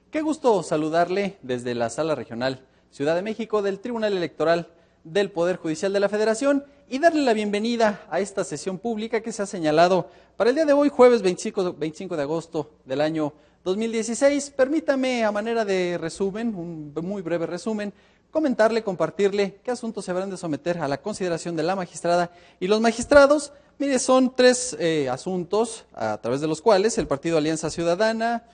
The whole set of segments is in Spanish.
Qué gusto saludarle desde la Sala Regional Ciudad de México del Tribunal Electoral del Poder Judicial de la Federación y darle la bienvenida a esta sesión pública que se ha señalado para el día de hoy, jueves 25 de agosto del año 2016. Permítame, a manera de resumen, un muy breve resumen, compartirle qué asuntos se habrán de someter a la consideración de la magistrada y los magistrados. Mire, son tres asuntos a través de los cuales el Partido Alianza Ciudadana,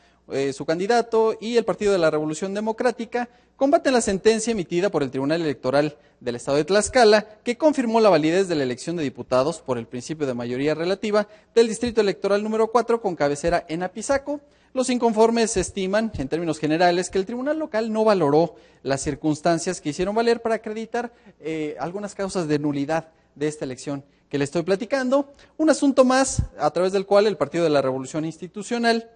su candidato y el Partido de la Revolución Democrática combaten la sentencia emitida por el Tribunal Electoral del Estado de Tlaxcala, que confirmó la validez de la elección de diputados por el principio de mayoría relativa del Distrito Electoral número 4 con cabecera en Apizaco. Los inconformes estiman, en términos generales, que el tribunal local no valoró las circunstancias que hicieron valer para acreditar algunas causas de nulidad de esta elección que le estoy platicando. Un asunto más a través del cual el Partido Revolucionario Institucional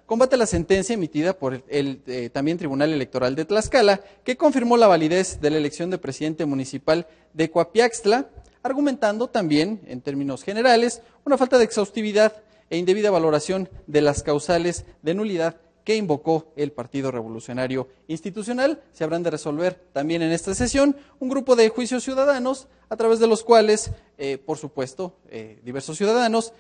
combate la sentencia emitida por el también Tribunal Electoral de Tlaxcala, que confirmó la validez de la elección de presidente municipal de Coapiaxtla, argumentando también, en términos generales, una falta de exhaustividad e indebida valoración de las causales de nulidad que invocó el Partido Revolucionario Institucional. Se habrán de resolver también en esta sesión un grupo de juicios ciudadanos a través de los cuales, por supuesto, diversos ciudadanos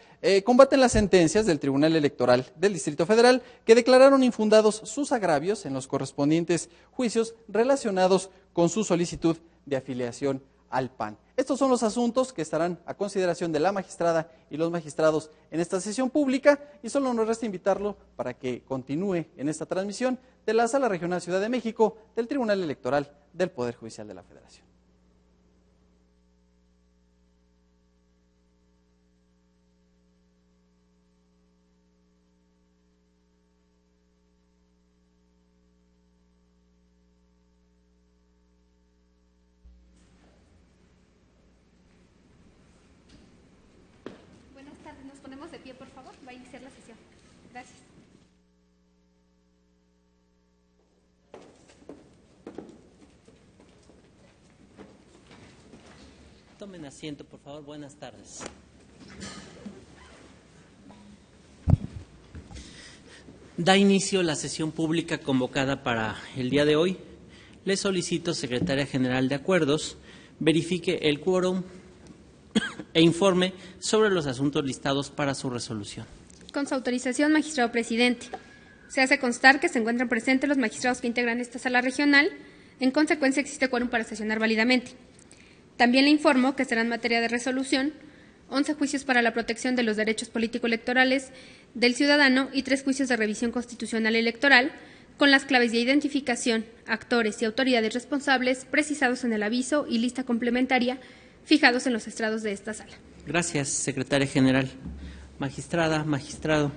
combaten las sentencias del Tribunal Electoral del Distrito Federal que declararon infundados sus agravios en los correspondientes juicios relacionados con su solicitud de afiliación al PAN. Estos son los asuntos que estarán a consideración de la magistrada y los magistrados en esta sesión pública, y solo nos resta invitarlo para que continúe en esta transmisión de la Sala Regional Ciudad de México del Tribunal Electoral del Poder Judicial de la Federación. Nos ponemos de pie, por favor. Va a iniciar la sesión. Gracias. Tomen asiento, por favor. Buenas tardes. Da inicio la sesión pública convocada para el día de hoy. Le solicito, Secretaria General de Acuerdos, verifique el quórum e informe sobre los asuntos listados para su resolución. Con su autorización, magistrado presidente, se hace constar que se encuentran presentes los magistrados que integran esta sala regional. En consecuencia, existe quórum para sesionar válidamente. También le informo que serán materia de resolución 11 juicios para la protección de los derechos político-electorales del ciudadano y 3 juicios de revisión constitucional electoral, con las claves de identificación, actores y autoridades responsables precisados en el aviso y lista complementaria fijados en los estrados de esta sala. Gracias, Secretaria General. Magistrada, magistrado,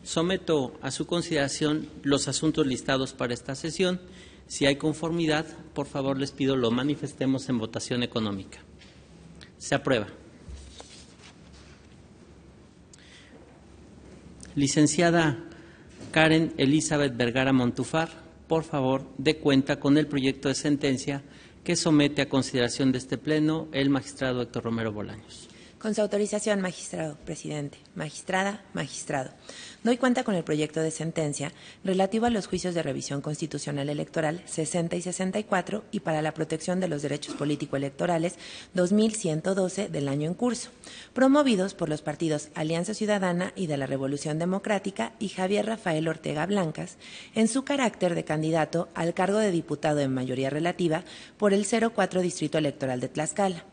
someto a su consideración los asuntos listados para esta sesión. Si hay conformidad, por favor les pido lo manifestemos en votación económica. Se aprueba. Licenciada Karen Elizabeth Vergara Montufar, por favor, dé cuenta con el proyecto de sentencia que somete a consideración de este Pleno el magistrado Héctor Romero Bolaños. Con su autorización, magistrado presidente, magistrada, magistrado. Doy cuenta con el proyecto de sentencia relativo a los juicios de revisión constitucional electoral 60 y 64 y para la protección de los derechos político-electorales 2112 del año en curso, promovidos por los partidos Alianza Ciudadana y de la Revolución Democrática y Javier Rafael Ortega Blancas en su carácter de candidato al cargo de diputado en mayoría relativa por el 04 Distrito Electoral de Tlaxcala,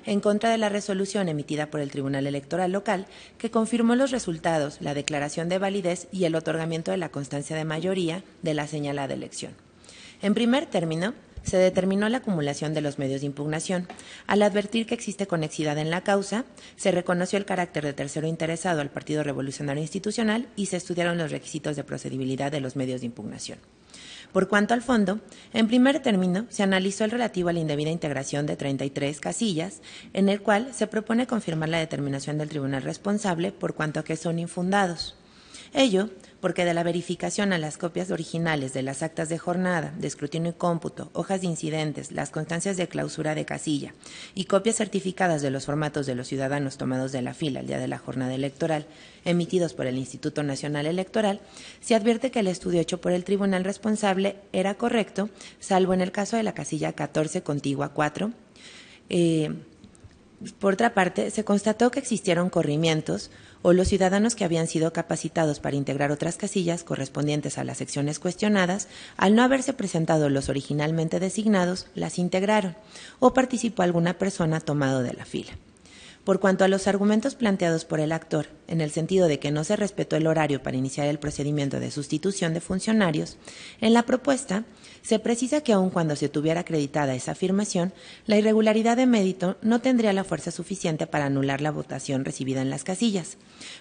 en contra de la resolución emitida por el Tribunal Electoral Local que confirmó los resultados, la declaración de validez y el otorgamiento de la constancia de mayoría de la señalada elección. En primer término, se determinó la acumulación de los medios de impugnación. Al advertir que existe conexidad en la causa, se reconoció el carácter de tercero interesado al Partido Revolucionario Institucional y se estudiaron los requisitos de procedibilidad de los medios de impugnación. Por cuanto al fondo, en primer término, se analizó el relativo a la indebida integración de 33 casillas, en el cual se propone confirmar la determinación del tribunal responsable por cuanto a que son infundados. Ello porque de la verificación a las copias originales de las actas de jornada, de escrutinio y cómputo, hojas de incidentes, las constancias de clausura de casilla y copias certificadas de los formatos de los ciudadanos tomados de la fila el día de la jornada electoral, emitidos por el Instituto Nacional Electoral, se advierte que el estudio hecho por el tribunal responsable era correcto, salvo en el caso de la casilla 14 contigua 4. Por otra parte, se constató que existieron corrimientos o los ciudadanos que habían sido capacitados para integrar otras casillas correspondientes a las secciones cuestionadas, al no haberse presentado los originalmente designados, las integraron o participó alguna persona tomado de la fila. Por cuanto a los argumentos planteados por el actor, en el sentido de que no se respetó el horario para iniciar el procedimiento de sustitución de funcionarios, en la propuesta se precisa que aun cuando se tuviera acreditada esa afirmación, la irregularidad de mérito no tendría la fuerza suficiente para anular la votación recibida en las casillas,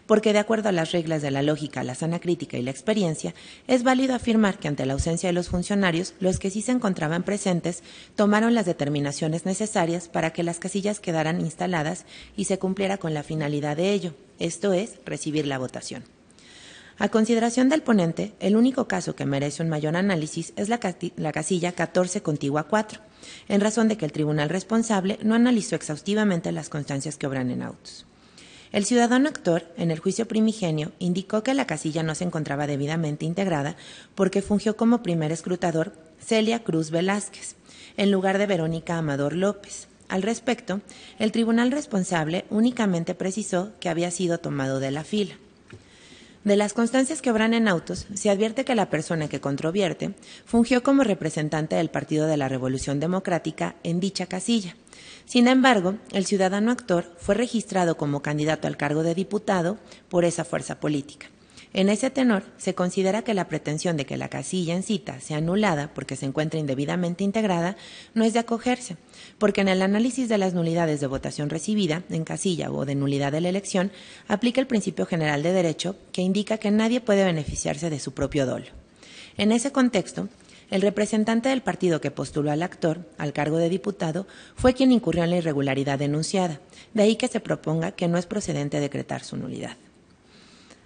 porque de acuerdo a las reglas de la lógica, la sana crítica y la experiencia, es válido afirmar que ante la ausencia de los funcionarios, los que sí se encontraban presentes tomaron las determinaciones necesarias para que las casillas quedaran instaladas y se cumpliera con la finalidad de ello, esto es, recibir la votación. A consideración del ponente, el único caso que merece un mayor análisis es la casilla 14 contigua 4, en razón de que el tribunal responsable no analizó exhaustivamente las constancias que obran en autos. El ciudadano actor, en el juicio primigenio, indicó que la casilla no se encontraba debidamente integrada porque fungió como primer escrutador Celia Cruz Velázquez, en lugar de Verónica Amador López. Al respecto, el tribunal responsable únicamente precisó que había sido tomado de la fila. De las constancias que obran en autos, se advierte que la persona que controvierte fungió como representante del Partido de la Revolución Democrática en dicha casilla. Sin embargo, el ciudadano actor fue registrado como candidato al cargo de diputado por esa fuerza política. En ese tenor, se considera que la pretensión de que la casilla en cita sea anulada porque se encuentra indebidamente integrada no es de acogerse, porque en el análisis de las nulidades de votación recibida en casilla o de nulidad de la elección aplica el principio general de derecho que indica que nadie puede beneficiarse de su propio dolo. En ese contexto, el representante del partido que postuló al actor al cargo de diputado fue quien incurrió en la irregularidad denunciada, de ahí que se proponga que no es procedente decretar su nulidad.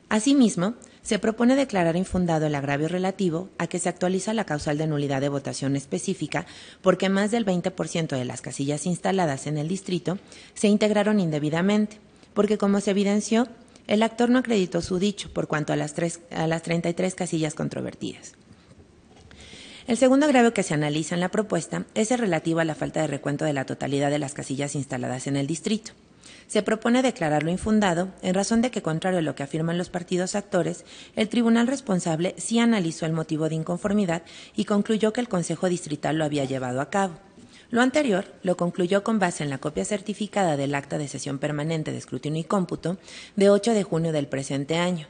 Asimismo, se propone declarar infundado el agravio relativo a que se actualiza la causal de nulidad de votación específica porque más del 20% de las casillas instaladas en el distrito se integraron indebidamente, porque como se evidenció, el actor no acreditó su dicho por cuanto a las 33 casillas controvertidas. El segundo agravio que se analiza en la propuesta es el relativo a la falta de recuento de la totalidad de las casillas instaladas en el distrito. Se propone declararlo infundado en razón de que, contrario a lo que afirman los partidos actores, el tribunal responsable sí analizó el motivo de inconformidad y concluyó que el Consejo Distrital lo había llevado a cabo. Lo anterior lo concluyó con base en la copia certificada del Acta de Sesión Permanente de Escrutinio y Cómputo de 8 de junio del presente año.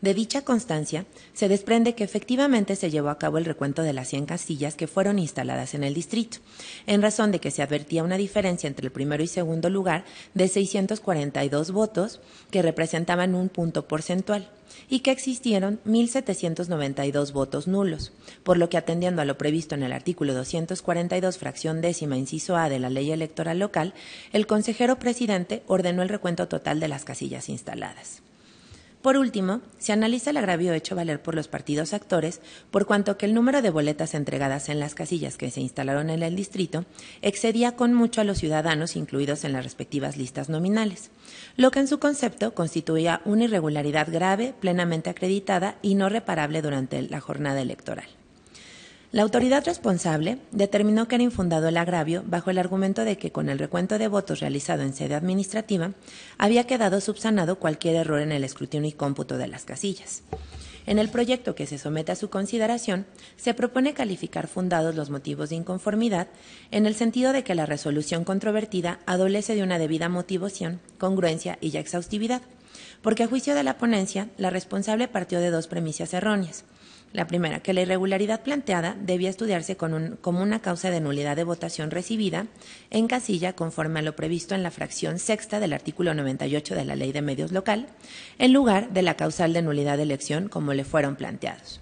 De dicha constancia, se desprende que efectivamente se llevó a cabo el recuento de las 100 casillas que fueron instaladas en el distrito, en razón de que se advertía una diferencia entre el primero y segundo lugar de 642 votos, que representaban un punto porcentual, y que existieron 1.792 votos nulos, por lo que atendiendo a lo previsto en el artículo 242, fracción décima, inciso A de la Ley Electoral Local, el consejero presidente ordenó el recuento total de las casillas instaladas. Por último, se analiza el agravio hecho valer por los partidos actores por cuanto que el número de boletas entregadas en las casillas que se instalaron en el distrito excedía con mucho a los ciudadanos incluidos en las respectivas listas nominales, lo que en su concepto constituía una irregularidad grave, plenamente acreditada y no reparable durante la jornada electoral. La autoridad responsable determinó que era infundado el agravio bajo el argumento de que con el recuento de votos realizado en sede administrativa había quedado subsanado cualquier error en el escrutinio y cómputo de las casillas. En el proyecto que se somete a su consideración, se propone calificar fundados los motivos de inconformidad en el sentido de que la resolución controvertida adolece de una debida motivación, congruencia y ya exhaustividad, porque a juicio de la ponencia, la responsable partió de dos premisas erróneas. La primera, que la irregularidad planteada debía estudiarse como una causa de nulidad de votación recibida en casilla conforme a lo previsto en la fracción sexta del artículo 98 de la Ley de Medios Local, en lugar de la causal de nulidad de elección como le fueron planteados.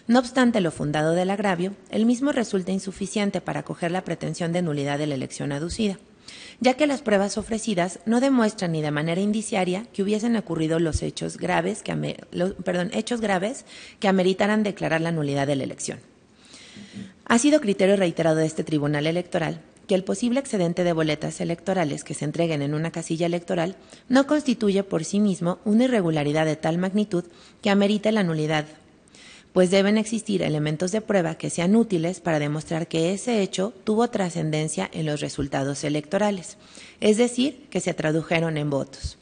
No obstante lo fundado del agravio, el mismo resulta insuficiente para acoger la pretensión de nulidad de la elección aducida, ya que las pruebas ofrecidas no demuestran ni de manera indiciaria que hubiesen ocurrido los hechos graves que ameritaran declarar la nulidad de la elección. Ha sido criterio reiterado de este Tribunal Electoral que el posible excedente de boletas electorales que se entreguen en una casilla electoral no constituye por sí mismo una irregularidad de tal magnitud que amerite la nulidad, pues deben existir elementos de prueba que sean útiles para demostrar que ese hecho tuvo trascendencia en los resultados electorales, es decir, que se tradujeron en votos.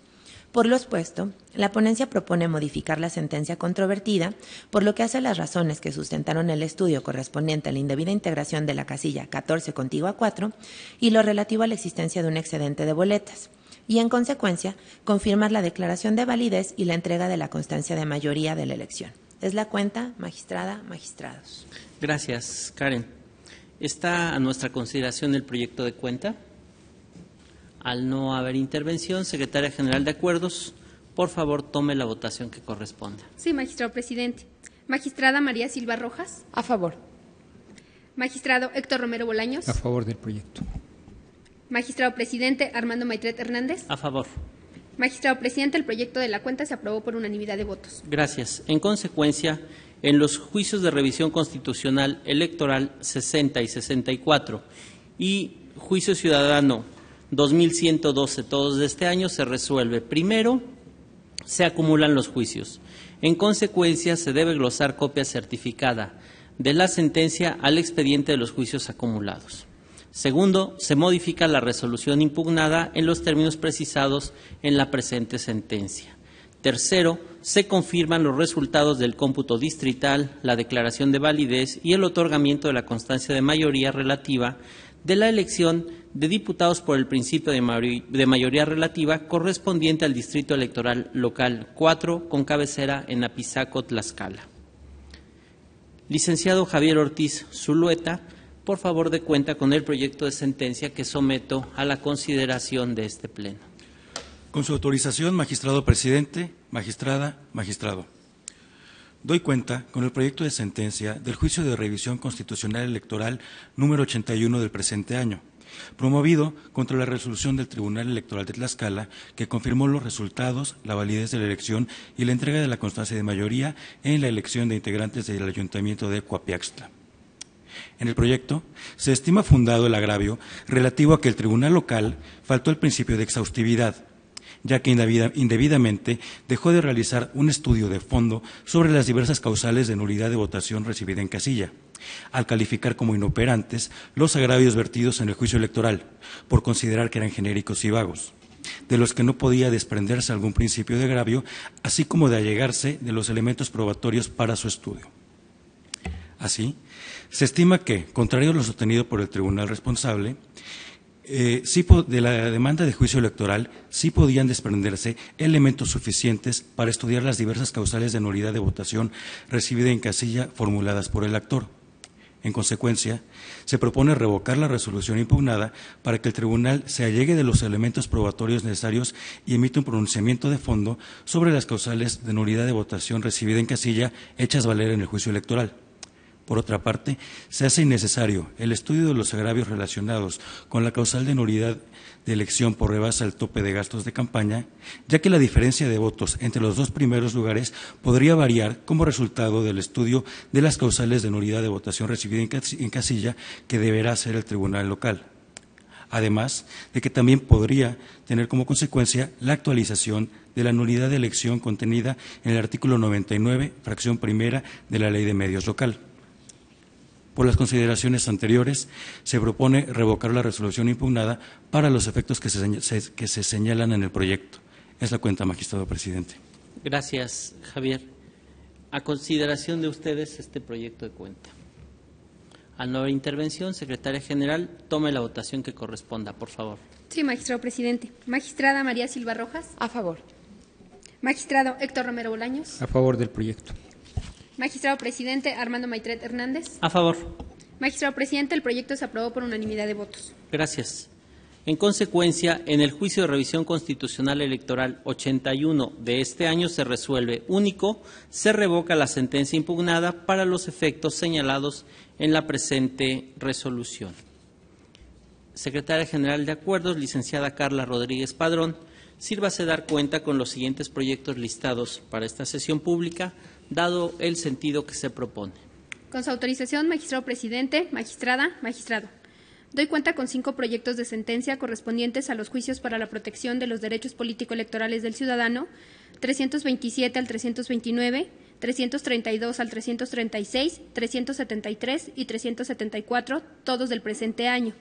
Por lo expuesto, la ponencia propone modificar la sentencia controvertida, por lo que hace las razones que sustentaron el estudio correspondiente a la indebida integración de la casilla 14 contigua 4 y lo relativo a la existencia de un excedente de boletas, y en consecuencia confirmar la declaración de validez y la entrega de la constancia de mayoría de la elección. Es la cuenta, magistrada, magistrados. Gracias, Karen. ¿Está a nuestra consideración el proyecto de cuenta? Al no haber intervención, Secretaria General de Acuerdos, por favor, tome la votación que corresponda. Sí, magistrado presidente. Magistrada María Silva Rojas. A favor. Magistrado Héctor Romero Bolaños. A favor del proyecto. Magistrado presidente Armando Maitret Hernández. A favor. Magistrado presidente, el proyecto de la cuenta se aprobó por unanimidad de votos. Gracias. En consecuencia, en los juicios de revisión constitucional electoral 60 y 64 y juicio ciudadano 2112, todos de este año, se resuelve. Primero, se acumulan los juicios. En consecuencia, se debe glosar copia certificada de la sentencia al expediente de los juicios acumulados. Segundo, se modifica la resolución impugnada en los términos precisados en la presente sentencia. Tercero, se confirman los resultados del cómputo distrital, la declaración de validez y el otorgamiento de la constancia de mayoría relativa de la elección de diputados por el principio de mayoría relativa correspondiente al Distrito Electoral Local 4 con cabecera en Apizaco, Tlaxcala. Licenciado Javier Ortiz Zulueta, por favor dé cuenta con el proyecto de sentencia que someto a la consideración de este Pleno. Con su autorización, magistrado presidente, magistrada, magistrado. Doy cuenta con el proyecto de sentencia del juicio de revisión constitucional electoral número 81 del presente año, promovido contra la resolución del Tribunal Electoral de Tlaxcala que confirmó los resultados, la validez de la elección y la entrega de la constancia de mayoría en la elección de integrantes del Ayuntamiento de Coapiaxtla. En el proyecto se estima fundado el agravio relativo a que el Tribunal Local faltó al principio de exhaustividad, ya que indebidamente dejó de realizar un estudio de fondo sobre las diversas causales de nulidad de votación recibida en casilla, al calificar como inoperantes los agravios vertidos en el juicio electoral, por considerar que eran genéricos y vagos, de los que no podía desprenderse algún principio de agravio, así como de allegarse de los elementos probatorios para su estudio. Así, se estima que, contrario a lo sostenido por el tribunal responsable, de la demanda de juicio electoral sí podían desprenderse elementos suficientes para estudiar las diversas causales de nulidad de votación recibida en casilla formuladas por el actor. En consecuencia, se propone revocar la resolución impugnada para que el tribunal se allegue de los elementos probatorios necesarios y emita un pronunciamiento de fondo sobre las causales de nulidad de votación recibida en casilla hechas valer en el juicio electoral. Por otra parte, se hace innecesario el estudio de los agravios relacionados con la causal de nulidad de elección por rebasa el tope de gastos de campaña, ya que la diferencia de votos entre los dos primeros lugares podría variar como resultado del estudio de las causales de nulidad de votación recibida en casilla que deberá hacer el tribunal local. Además de que también podría tener como consecuencia la actualización de la nulidad de elección contenida en el artículo 99, fracción primera de la Ley de Medios Local. Por las consideraciones anteriores, se propone revocar la resolución impugnada para los efectos que se señalan en el proyecto. Es la cuenta, magistrado presidente. Gracias, Javier. A consideración de ustedes este proyecto de cuenta. Al no haber intervención, Secretaria General, tome la votación que corresponda, por favor. Sí, magistrado presidente. Magistrada María Silva Rojas. A favor. Magistrado Héctor Romero Bolaños. A favor del proyecto. Magistrado presidente Armando Maitret Hernández. A favor. Magistrado presidente, el proyecto se aprobó por unanimidad de votos. Gracias. En consecuencia, en el juicio de revisión constitucional electoral 81 de este año se resuelve único, se revoca la sentencia impugnada para los efectos señalados en la presente resolución. Secretaria General de Acuerdos, licenciada Carla Rodríguez Padrón, sírvase dar cuenta con los siguientes proyectos listados para esta sesión pública, dado el sentido que se propone. Con su autorización, magistrado presidente, magistrada, magistrado. Doy cuenta con 5 proyectos de sentencia correspondientes a los juicios para la protección de los derechos político-electorales del ciudadano, 327 al 329, 332 al 336, 373 y 374, todos del presente año,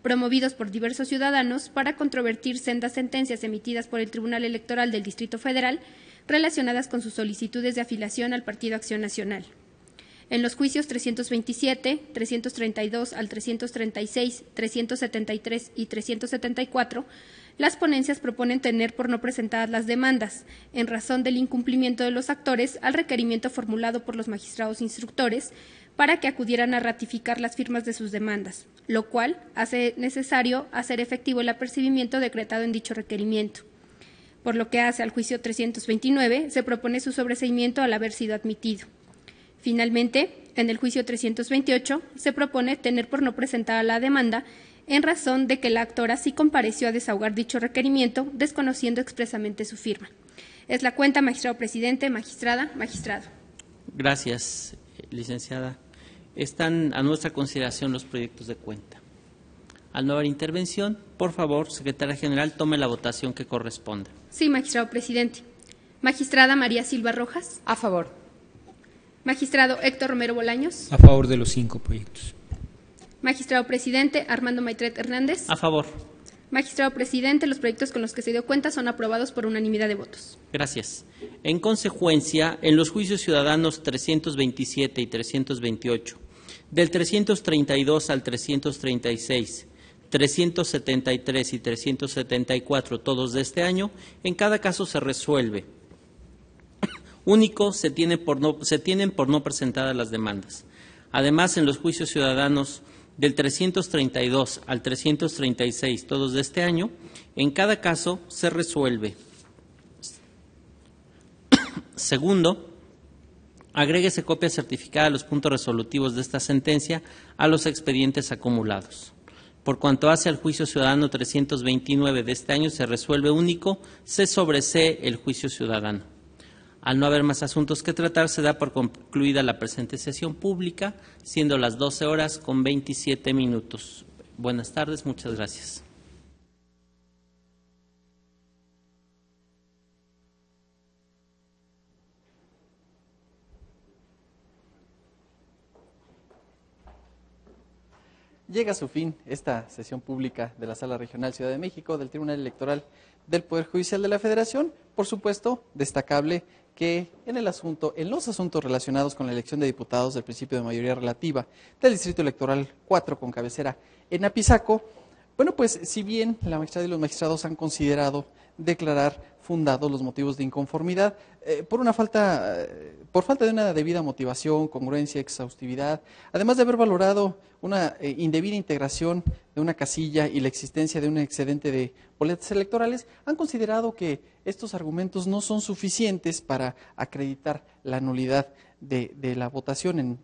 promovidos por diversos ciudadanos para controvertir sendas sentencias emitidas por el Tribunal Electoral del Distrito Federal relacionadas con sus solicitudes de afiliación al Partido Acción Nacional. En los juicios 327, 332 al 336, 373 y 374, las ponencias proponen tener por no presentadas las demandas, en razón del incumplimiento de los actores al requerimiento formulado por los magistrados instructores para que acudieran a ratificar las firmas de sus demandas, lo cual hace necesario hacer efectivo el apercibimiento decretado en dicho requerimiento. Por lo que hace al juicio 329, se propone su sobreseimiento al haber sido admitido. Finalmente, en el juicio 328, se propone tener por no presentada la demanda en razón de que la actora sí compareció a desahogar dicho requerimiento, desconociendo expresamente su firma. Es la cuenta, magistrado presidente, magistrada, magistrado. Gracias, licenciada. Están a nuestra consideración los proyectos de cuenta. Al no haber intervención, por favor, secretaria general, tome la votación que corresponda. Sí, magistrado presidente. Magistrada María Silva Rojas. A favor. Magistrado Héctor Romero Bolaños. A favor de los 5 proyectos. Magistrado presidente Armando Maitret Hernández. A favor. Magistrado presidente, los proyectos con los que se dio cuenta son aprobados por unanimidad de votos. Gracias. En consecuencia, en los juicios ciudadanos 327 y 328, del 332 al 336, 373 y 374, todos de este año, en cada caso se resuelve. Único, se tienen por no presentadas las demandas. Además, en los juicios ciudadanos del 332 al 336, todos de este año, en cada caso se resuelve. Segundo, agréguese copia certificada de los puntos resolutivos de esta sentencia a los expedientes acumulados. Por cuanto hace al juicio ciudadano 329 de este año, se resuelve único, se sobresee el juicio ciudadano. Al no haber más asuntos que tratar, se da por concluida la presente sesión pública, siendo las 12 horas con 27 minutos. Buenas tardes, muchas gracias. Llega a su fin esta sesión pública de la Sala Regional Ciudad de México del Tribunal Electoral del Poder Judicial de la Federación. Por supuesto, destacable que en los asuntos relacionados con la elección de diputados del principio de mayoría relativa del Distrito Electoral 4 con cabecera en Apizaco, bueno, pues si bien la magistrada y los magistrados han considerado declarar fundados los motivos de inconformidad por falta de una debida motivación, congruencia, exhaustividad, además de haber valorado una indebida integración de una casilla y la existencia de un excedente de boletas electorales, han considerado que estos argumentos no son suficientes para acreditar la nulidad de la votación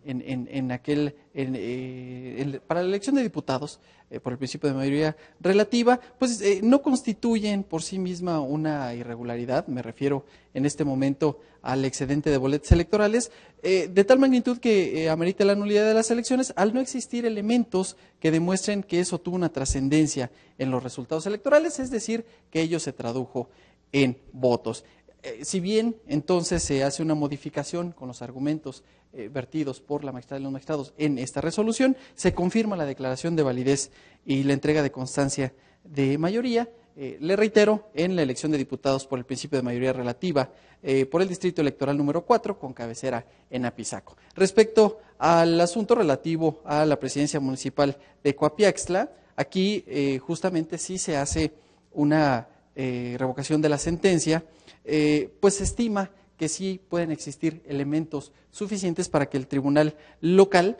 para la elección de diputados por el principio de mayoría relativa, pues no constituyen por sí misma una irregularidad. Me refiero en este momento al excedente de boletas electorales, de tal magnitud que amerita la nulidad de las elecciones al no existir elementos que demuestren que eso tuvo una trascendencia en los resultados electorales, es decir, que ello se tradujo en votos. Si bien entonces se hace una modificación con los argumentos vertidos por la magistrada y los magistrados en esta resolución, se confirma la declaración de validez y la entrega de constancia de mayoría. Le reitero, en la elección de diputados por el principio de mayoría relativa por el Distrito Electoral número 4 con cabecera en Apizaco. Respecto al asunto relativo a la presidencia municipal de Coapiaxtla, aquí justamente sí se hace una revocación de la sentencia, pues se estima que sí pueden existir elementos suficientes para que el tribunal local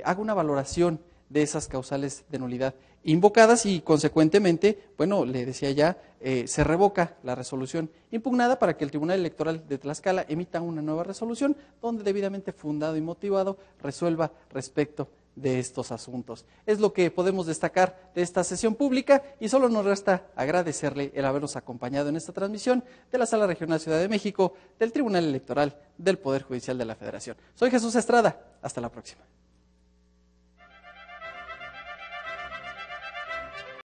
haga una valoración de esas causales de nulidad invocadas y, consecuentemente, bueno, le decía ya, se revoca la resolución impugnada para que el Tribunal Electoral de Tlaxcala emita una nueva resolución donde debidamente fundado y motivado resuelva respecto de estos asuntos. Es lo que podemos destacar de esta sesión pública y solo nos resta agradecerle el habernos acompañado en esta transmisión de la Sala Regional Ciudad de México del Tribunal Electoral del Poder Judicial de la Federación. Soy Jesús Estrada. Hasta la próxima.